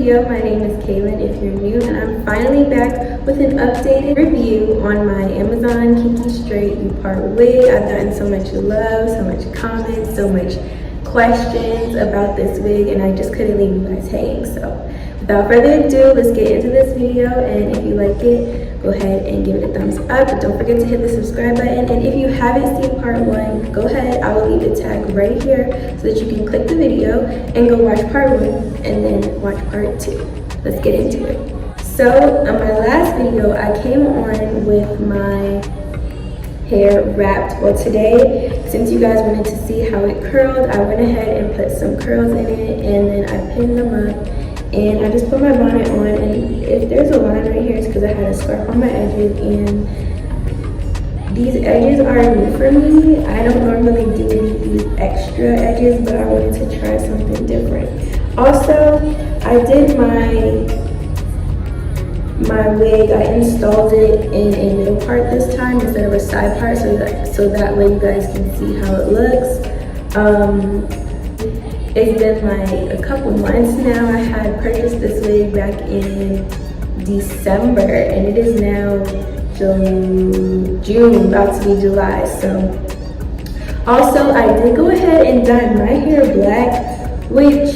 video. My name is Kaylin if you're new, and I'm finally back with an updated review on my Amazon Kinky Straight U-Part wig. I've gotten so much love, so much comments, so much questions about this wig, and I just couldn't leave you guys hanging. So without further ado, let's get into this video, and if you like it, go ahead and give it a thumbs up. But don't forget to hit the subscribe button, and if you haven't seen part 1, go ahead, I will leave the tag right here so that you can click the video and go watch part 1 and then watch part 2. Let's get into it. So on my last video, I came on with my hair wrapped. Well, today, since you guys wanted to see how it curled, I went ahead and put some curls in it, and then I pinned them up. And I just put my bonnet on, and if there's a line right here, it's because I had a scarf on my edges, and these edges are new for me. I don't normally do these extra edges, but I wanted to try something different. Also, I did my wig, I installed it in a middle part this time instead of a side part, so that way you guys can see how it looks. It's been like a couple months now. I had purchased this wig back in December, and it is now June, about to be July. So also I did go ahead and dye my hair black, which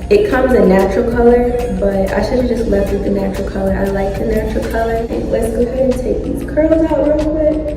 it comes a natural color, but I should have just left with the natural color. I like the natural color. And let's go ahead and take these curls out real quick.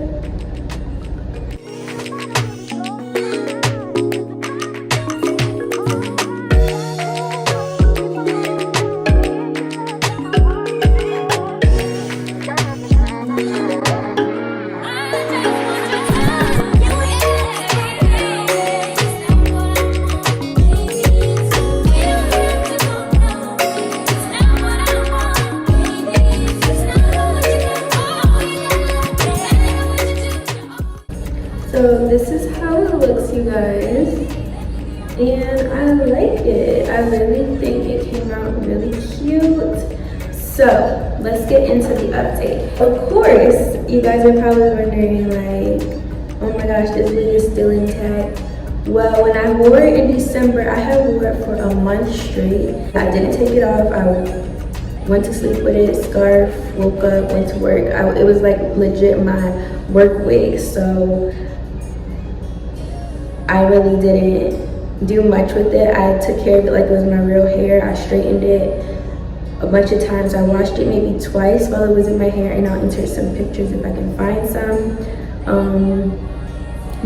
So this is how it looks, you guys, and I like it. I really think it came out really cute. So let's get into the update. Of course, you guys are probably wondering like, oh my gosh, this wig is still intact. Well, when I wore it in December, I had wore it for a month straight. I didn't take it off. I went to sleep with it, scarf, woke up, went to work. It was like legit my work wig. So I really didn't do much with it. I took care of it like it was my real hair. I straightened it a bunch of times. I washed it maybe twice while it was in my hair, and I'll insert some pictures if I can find some.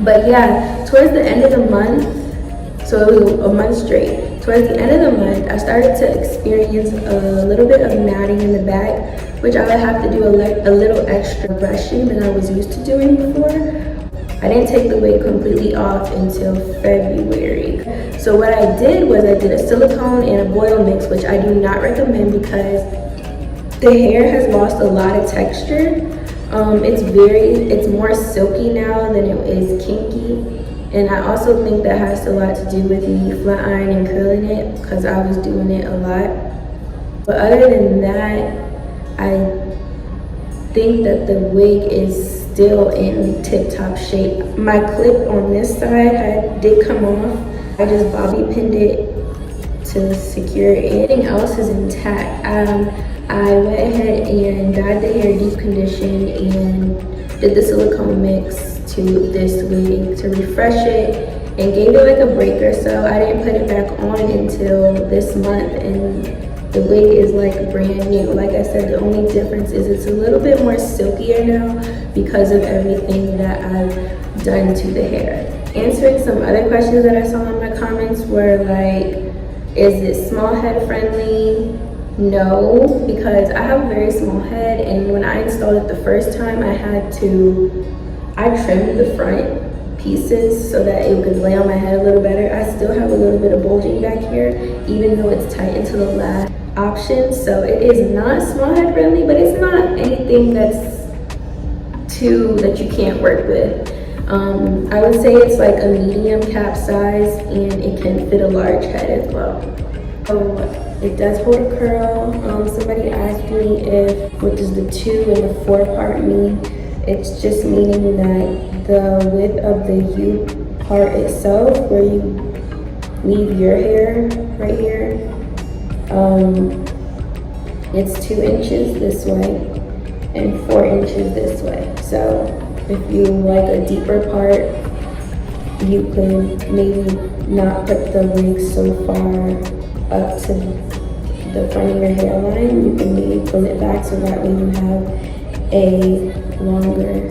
But yeah, towards the end of the month, so it was a month straight. Towards the end of the month, I started to experience a little bit of matting in the back, which I would have to do a little extra brushing than I was used to doing before. I didn't take the wig completely off until February. So what I did was I did a silicone and a boil mix, which I do not recommend because the hair has lost a lot of texture. It's more silky now than it is kinky. And I also think that has a lot to do with me flat ironing and curling it because I was doing it a lot. But other than that, I think that the wig is still in tip-top shape. My clip on this side did come off. I just bobby pinned it to secure it. Everything else is intact. I went ahead and dyed the hair deep condition and did the silicone mix to this wig to refresh it and gave it like a break or so. I didn't put it back on until this month, and the wig is like brand new. Like I said, the only difference is it's a little bit more silkier now because of everything that I've done to the hair. Answering some other questions that I saw in my comments were like, is it small head friendly? No, because I have a very small head, and when I installed it the first time, I trimmed the front pieces so that it could lay on my head a little better. I still have a little bit of bulging back here, even though it's tightened to the last option. So it is not small head friendly, but it's not anything that you can't work with. I would say it's like a medium cap size, and it can fit a large head as well. So it does hold a curl. Somebody asked me what does the 2 and the 4 part mean. It's just meaning that the width of the U part itself, where you leave your hair right here. It's 2 inches this way and 4 inches this way. So if you like a deeper part, you could maybe not put the wigs so far up to the front of your hairline. You can maybe pull it back so that way you have a longer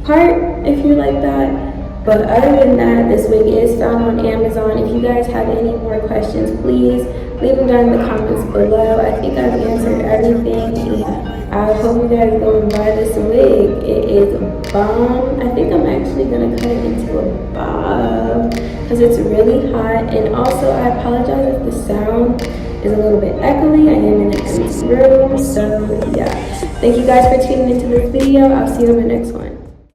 part if you like that. But other than that, this wig is found on Amazon. If you guys have any more questions, please leave them down in the comments below. I think I've answered everything. I hope you guys go and buy this wig. It is bomb. I think I'm actually gonna cut it into a bob because it's really hot. And also, I apologize if the sound is a little bit echoey. I am in an empty room, so yeah. Thank you guys for tuning into this video. I'll see you in the next one.